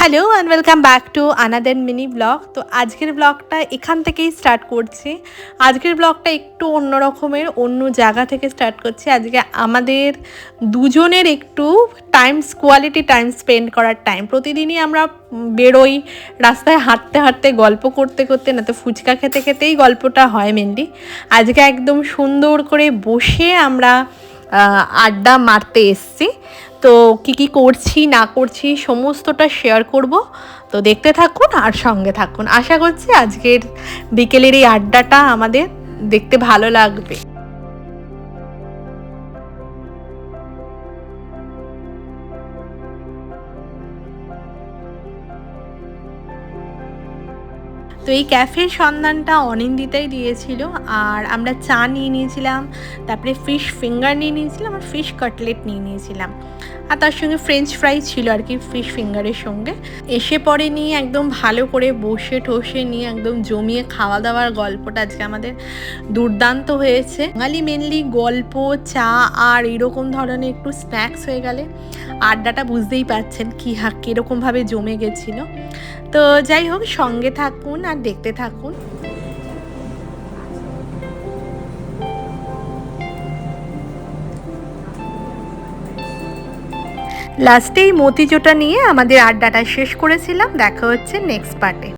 Hello and welcome back to another mini blog. তো আজকের ব্লগটা এখান থেকেই স্টার্ট করছি। আজকের ব্লগটা একটু অন্য রকমের, অন্য জায়গা থেকে স্টার্ট করছি। আজকে আমাদের দুজনের একটু কোয়ালিটি টাইম স্পেন্ড করার টাইম। প্রতিদিনই আমরা বেরোই রাস্তায় হাঁটতে হাঁটতে, গল্প করতে করতে, না তো ফুচকা খেতে খেতেই গল্পটা হয় মেনলি। আজকে একদম সুন্দর করে বসে আমরা আড্ডা মারতে এসছি। তো কি করছি না করছি সমস্তটা শেয়ার করব। তো দেখতে থাকুন আর সঙ্গে থাকুন। আশা করছি আজকের বিকেলের এই আড্ডাটা আমাদের দেখতে ভালো লাগবে। তো এই ক্যাফের সন্ধানটা অনিন্দিতাই দিয়েছিল, আর আমরা চা নিয়ে নিয়েছিলাম, তারপরে ফিশ ফিঙ্গার নিয়ে নিয়েছিলাম, আর ফিশ কাটলেট নিয়ে নিয়েছিলাম, আর তার সঙ্গে ফ্রেঞ্চ ফ্রাই ছিল আর কি ফিশ ফিঙ্গারের সঙ্গে। এসে পরে নিয়ে একদম ভালো করে বসে ঠসে নিয়ে একদম জমিয়ে খাওয়া দাওয়ার গল্পটা আজকে আমাদের দুর্দান্ত হয়েছে। বাঙালি মেনলি গল্প, চা আর এরকম ধরনের একটু স্ন্যাক্স হয়ে গেলে আড্ডাটা বুঝতেই পারছেন কীরকমভাবে জমে গেছিলো। তো যাই হোক, সঙ্গে থাকুন আর দেখতে থাকুন। লাস্টে এই মতিচোটা নিয়ে আমাদের আড্ডাটা শেষ করেছিলাম। দেখা হচ্ছে নেক্সট পার্টে।